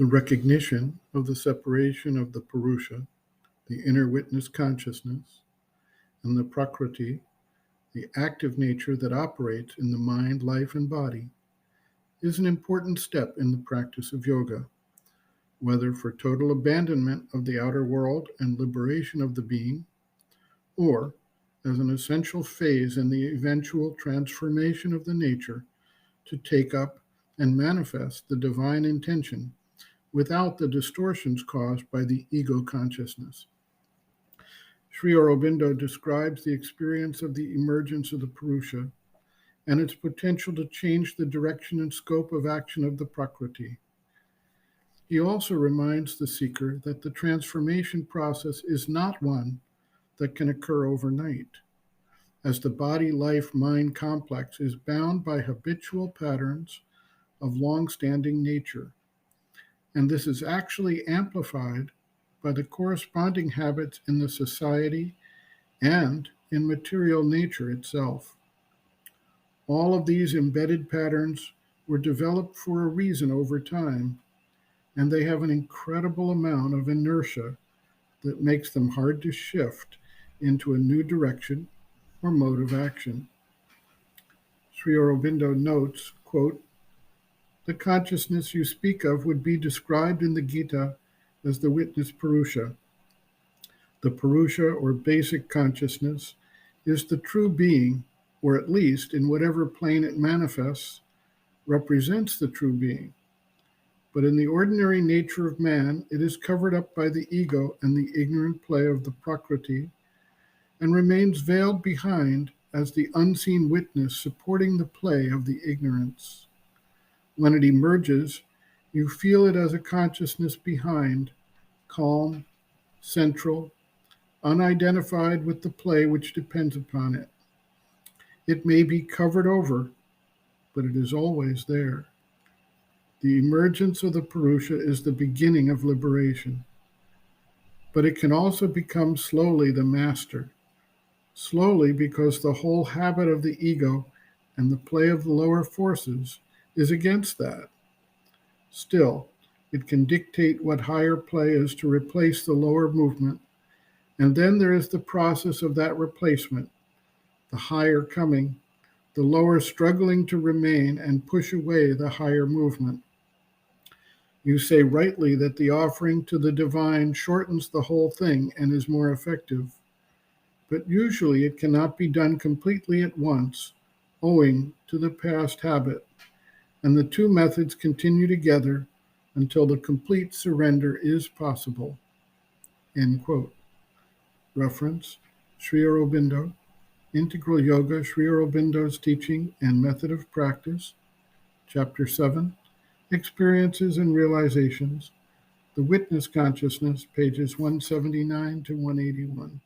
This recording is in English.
The recognition of the separation of the Purusha, the inner witness consciousness, and the Prakriti, the active nature that operates in the mind, life, and body, is an important step in the practice of yoga, whether for total abandonment of the outer world and liberation of the being, or as an essential phase in the eventual transformation of the nature to take up and manifest the divine intention without the distortions caused by the ego consciousness. Sri Aurobindo describes the experience of the emergence of the Purusha and its potential to change the direction and scope of action of the Prakriti. He also reminds the seeker that the transformation process is not one that can occur overnight, as the body-life-mind complex is bound by habitual patterns of long-standing nature, and this is actually amplified by the corresponding habits in the society and in material nature itself. All of these embedded patterns were developed for a reason over time, and they have an incredible amount of inertia that makes them hard to shift into a new direction or mode of action. Sri Aurobindo notes, quote, "The consciousness you speak of would be described in the Gita as the witness Purusha. The Purusha, or basic consciousness, is the true being, or at least, in whatever plane it manifests, represents the true being. But in the ordinary nature of man, it is covered up by the ego and the ignorant play of the Prakriti, and remains veiled behind as the unseen witness supporting the play of the ignorance. When it emerges, you feel it as a consciousness behind, calm, central, unidentified with the play which depends upon it. It may be covered over, but it is always there. The emergence of the Purusha is the beginning of liberation, but it can also become slowly the master. Slowly, because the whole habit of the ego and the play of the lower forces is against that. Still, it can dictate what higher play is to replace the lower movement, and then there is the process of that replacement, the higher coming, the lower struggling to remain and push away the higher movement. You say rightly that the offering to the divine shortens the whole thing and is more effective, but usually it cannot be done completely at once, owing to the past habit, and the two methods continue together until the complete surrender is possible." End quote. Reference, Sri Aurobindo, Integral Yoga, Sri Aurobindo's Teaching and Method of Practice, Chapter 7, Experiences and Realizations, The Witness Consciousness, pages 179 to 181.